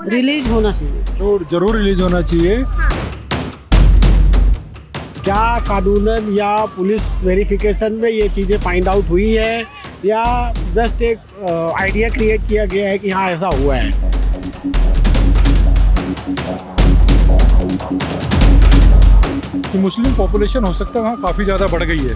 Release होना चाहिए। तो जरूर रिलीज होना चाहिए। क्या कानूनन या पुलिस वेरिफिकेशन में ये चीज़ें फाइंड आउट हुई है या जस्ट एक आइडिया क्रिएट किया गया है कि हाँ ऐसा हुआ है। कि मुस्लिम पॉपुलेशन हो सकता है वहाँ काफ़ी ज़्यादा बढ़ गई है,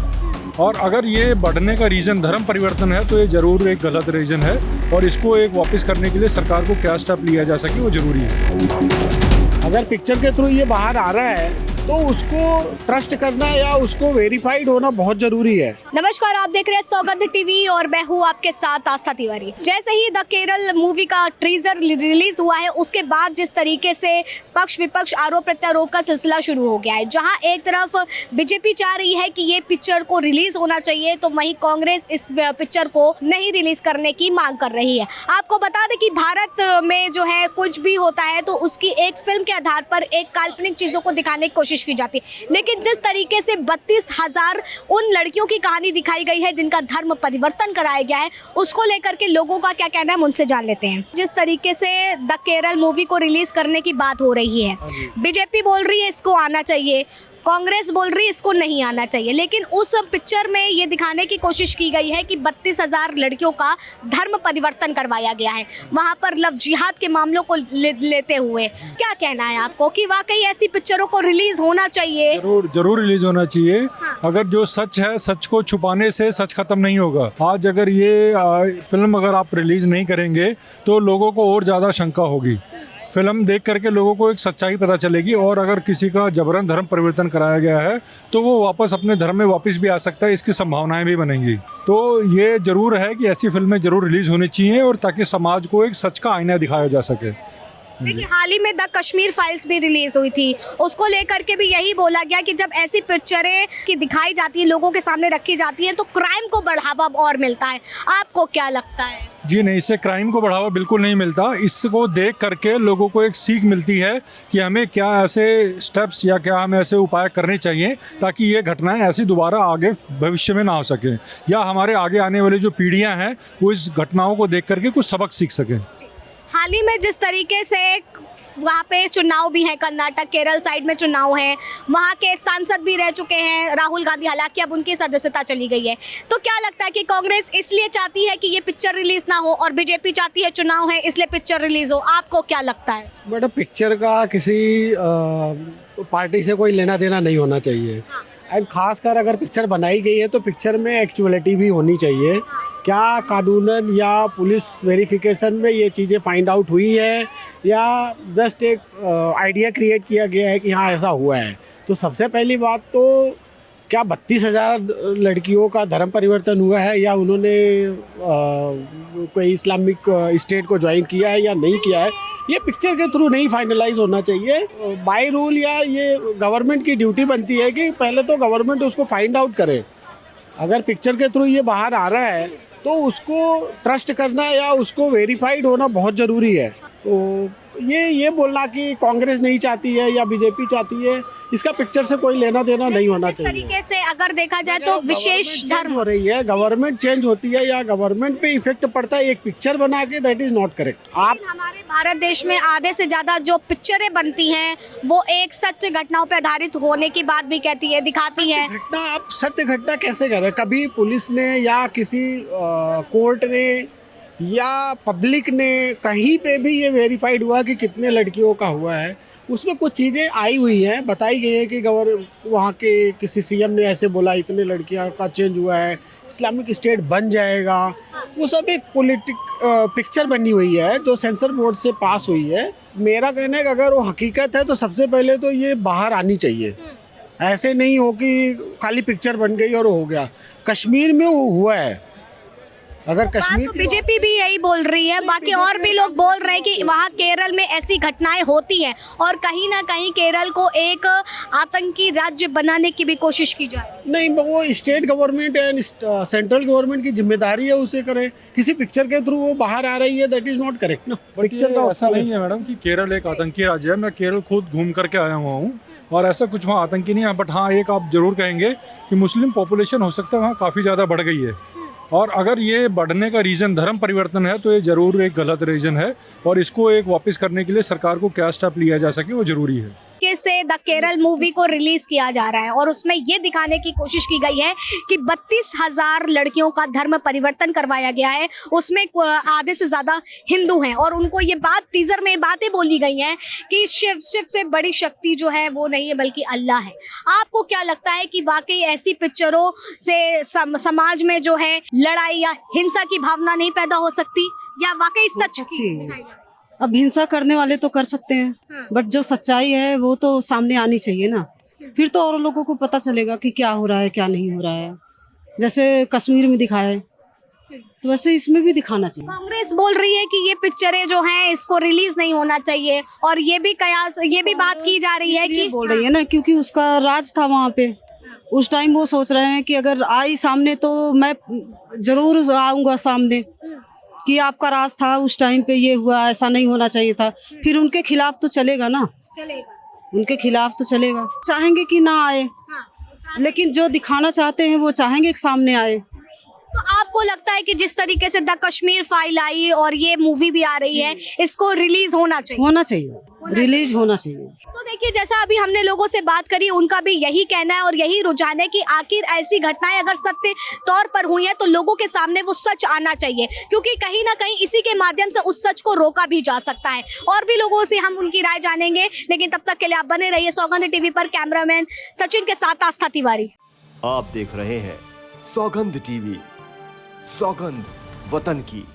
और अगर ये बढ़ने का रीज़न धर्म परिवर्तन है तो ये ज़रूर एक गलत रीज़न है, और इसको एक वापस करने के लिए सरकार को क्या स्टेप लिया जा सके वो ज़रूरी है। अगर पिक्चर के थ्रू ये बाहर आ रहा है तो उसको ट्रस्ट करना या उसको वेरीफाइड होना बहुत जरूरी है। नमस्कार, आप देख रहे हैं सौगंध टीवी और मैं हूँ आपके साथ आस्था तिवारी। जैसे ही द केरल मूवी का ट्रीजर रिलीज हुआ है उसके बाद जिस तरीके से पक्ष विपक्ष आरोप प्रत्यारोप का सिलसिला शुरू हो गया है, जहां एक तरफ बीजेपी चाह रही है कि ये पिक्चर को रिलीज होना चाहिए तो वहीं कांग्रेस इस पिक्चर को नहीं रिलीज करने की मांग कर रही है। आपको बता दें कि भारत में जो है कुछ भी होता है तो उसकी एक फिल्म के आधार पर एक काल्पनिक चीजों को दिखाने की कोशिश की जाती है, लेकिन जिस तरीके से 32,000 उन लड़कियों की कहानी दिखाई गई है जिनका धर्म परिवर्तन कराया गया है, उसको लेकर के लोगों का क्या कहना है उनसे जान लेते हैं। जिस तरीके से द केरल मूवी को रिलीज करने की बात हो रही है, बीजेपी बोल रही है इसको आना चाहिए, कांग्रेस बोल रही है इसको नहीं आना चाहिए, लेकिन उस पिक्चर में ये दिखाने की कोशिश की गई है कि 32,000 लड़कियों का धर्म परिवर्तन करवाया गया है, वहां पर लव जिहाद के मामलों को लेते हुए। क्या कहना है आपको कि वाकई ऐसी पिक्चरों को रिलीज होना चाहिए? जरूर रिलीज होना चाहिए। हाँ। अगर जो सच है, सच को छुपाने से सच खत्म नहीं होगा। आज अगर ये फिल्म अगर आप रिलीज नहीं करेंगे तो लोगों को और ज़्यादा शंका होगी। फिल्म देख करके लोगों को एक सच्चाई पता चलेगी, और अगर किसी का जबरन धर्म परिवर्तन कराया गया है तो वो वापस अपने धर्म में वापस भी आ सकता है, इसकी संभावनाएं भी बनेंगी। तो ये जरूर है कि ऐसी फिल्में जरूर रिलीज होनी चाहिए, और ताकि समाज को एक सच का आईना दिखाया जा सके। देखिए, हाल ही में द कश्मीर फाइल्स भी रिलीज हुई थी, उसको लेकर के भी यही बोला गया कि जब ऐसी पिक्चरें की दिखाई जाती है, लोगों के सामने रखी जाती है तो क्राइम को बढ़ावा और मिलता है। आपको क्या लगता है? जी नहीं, इससे क्राइम को बढ़ावा बिल्कुल नहीं मिलता। इसको देख करके लोगों को एक सीख मिलती है कि हमें क्या ऐसे स्टेप्स या क्या हमें ऐसे उपाय करने चाहिए ताकि ये घटनाएं ऐसी दोबारा आगे भविष्य में ना हो सकें, या हमारे आगे आने वाली जो पीढ़ियां हैं वो इस घटनाओं को देख करके कुछ सबक सीख सकें। हाल ही में जिस तरीके से वहाँ पे चुनाव भी है, कर्नाटक केरल साइड में चुनाव है, वहाँ के सांसद भी रह चुके हैं राहुल गांधी, हालांकि अब उनकी सदस्यता चली गई है, तो क्या लगता है कि कांग्रेस इसलिए चाहती है कि ये पिक्चर रिलीज ना हो और बीजेपी चाहती है चुनाव है इसलिए पिक्चर रिलीज हो? आपको क्या लगता है? बट पिक्चर का किसी पार्टी से कोई लेना देना नहीं होना चाहिए। एंड खासकर अगर पिक्चर बनाई गई है तो पिक्चर में एक्चुअलिटी भी होनी चाहिए। क्या कानूनन या पुलिस वेरिफिकेशन में ये चीज़ें फाइंड आउट हुई है या जस्ट एक आइडिया क्रिएट किया गया है कि हाँ ऐसा हुआ है। तो सबसे पहली बात तो क्या 32,000 लड़कियों का धर्म परिवर्तन हुआ है या उन्होंने कोई इस्लामिक स्टेट को ज्वाइन किया है या नहीं किया है, ये पिक्चर के थ्रू नहीं फाइनलाइज होना चाहिए। बाय रूल या ये गवर्नमेंट की ड्यूटी बनती है कि पहले तो गवर्नमेंट उसको फाइंड आउट करे। अगर पिक्चर के थ्रू ये बाहर आ रहा है तो उसको ट्रस्ट करना या उसको वेरीफाइड होना बहुत ज़रूरी है। तो ये बोलना कि कांग्रेस नहीं चाहती है या बीजेपी चाहती है, इसका पिक्चर से कोई लेना देना नहीं होना चाहिए। तरीके से अगर देखा जाए तो विशेष धर्म हो रही है, गवर्नमेंट चेंज होती है या गवर्नमेंट पे इफेक्ट पड़ता है एक पिक्चर बना के, दैट इज नॉट करेक्ट। आप हमारे भारत देश में आधे से ज्यादा जो पिक्चरें बनती हैं वो एक सत्य घटनाओं पर आधारित होने की बात भी कहती है, दिखाती है। घटना, आप सत्य घटना कैसे करें? कभी पुलिस ने या किसी कोर्ट ने या पब्लिक ने कहीं पे भी ये वेरीफाइड हुआ कि कितने लड़कियों का हुआ है? उसमें कुछ चीज़ें आई हुई हैं, बताई गई हैं कि वहाँ के किसी सीएम ने ऐसे बोला इतने लड़कियाँ का चेंज हुआ है, इस्लामिक स्टेट बन जाएगा। वो सब एक पिक्चर बनी हुई है जो सेंसर बोर्ड से पास हुई है। मेरा कहना है कि अगर वो हकीकत है तो सबसे पहले तो ये बाहर आनी चाहिए। ऐसे नहीं हो कि खाली पिक्चर बन गई और हो गया। कश्मीर में वो हुआ है। अगर कश्मीर तो बीजेपी भी यही बोल रही है, बाकी और भी लोग बोल रहे हैं कि वहाँ केरल में ऐसी घटनाएं होती हैं और कहीं ना कहीं केरल को एक आतंकी राज्य बनाने की भी कोशिश की जाए। नहीं, वो state government and central government की जिम्मेदारी है, उसे करे। किसी पिक्चर के थ्रू वो बाहर आ रही है, दैट इज नॉट करेक्ट ना। पिक्चर का ऐसा नहीं है मैडम कि केरल एक आतंकी राज्य है। मैं केरल खुद घूम करके आया हुआ हूँ और ऐसा कुछ वहाँ आतंकी नहीं है। बट हाँ, एक आप जरूर कहेंगे कि मुस्लिम पॉपुलेशन हो सकता है वहाँ काफ़ी ज़्यादा बढ़ गई है, और अगर ये बढ़ने का रीज़न धर्म परिवर्तन है तो ये ज़रूर एक गलत रीज़न है, और इसको एक वापस करने के लिए सरकार को क्या स्टेप लिया जा सके वो ज़रूरी है। से द केरल मूवी को रिलीज किया जा रहा है और उसमें ये दिखाने की कोशिश की गई है कि 32,000 लड़कियों का धर्म परिवर्तन करवाया गया है, उसमें आधे से ज्यादा हिंदू हैं और उनको ये बात टीजर में बातें बोली गई हैं कि शिव से बड़ी शक्ति जो है वो नहीं है बल्कि अल्लाह है। आपको क्या लगता है कि वाकई ऐसी पिक्चरों से समाज में जो है लड़ाई या हिंसा की भावना नहीं पैदा हो सकती, या वाकई सच की? अब हिंसा करने वाले तो कर सकते हैं, बट जो सच्चाई है वो तो सामने आनी चाहिए ना, फिर तो और लोगों को पता चलेगा कि क्या हो रहा है क्या नहीं हो रहा है। जैसे कश्मीर में दिखाया है तो वैसे इसमें भी दिखाना चाहिए। कांग्रेस बोल रही है कि ये पिक्चरें जो हैं इसको रिलीज नहीं होना चाहिए, और ये भी बात की जा रही है कि बोल रही है ना, क्योंकि उसका राज था वहाँ पे उस टाइम। वो सोच रहे हैं कि अगर आई सामने तो मैं जरूर आऊंगा सामने कि आपका राज था उस टाइम पे, ये हुआ, ऐसा नहीं होना चाहिए था। फिर उनके खिलाफ तो चलेगा ना, उनके खिलाफ तो चलेगा। चाहेंगे कि ना आए, लेकिन जो दिखाना चाहते हैं वो चाहेंगे कि सामने आए। तो आपको लगता है कि जिस तरीके से द कश्मीर फाइल आई और ये मूवी भी आ रही है, इसको रिलीज होना चाहिए? रिलीज होना चाहिए। तो देखिए, जैसा अभी हमने लोगों से बात करी, उनका भी यही कहना है और यही रुझान है कि आखिर ऐसी घटनाएं अगर सत्य तौर पर हुई है तो लोगों के सामने वो सच आना चाहिए, क्योंकि कहीं ना कहीं इसी के माध्यम से उस सच को रोका भी जा सकता है। और भी लोगों से हम उनकी राय जानेंगे, लेकिन तब तक के लिए आप बने रहिए सौगंध टीवी पर। कैमरामैन सचिन के साथ आस्था तिवारी। आप देख रहे हैं सौगंध टीवी, सौगंध वतन की।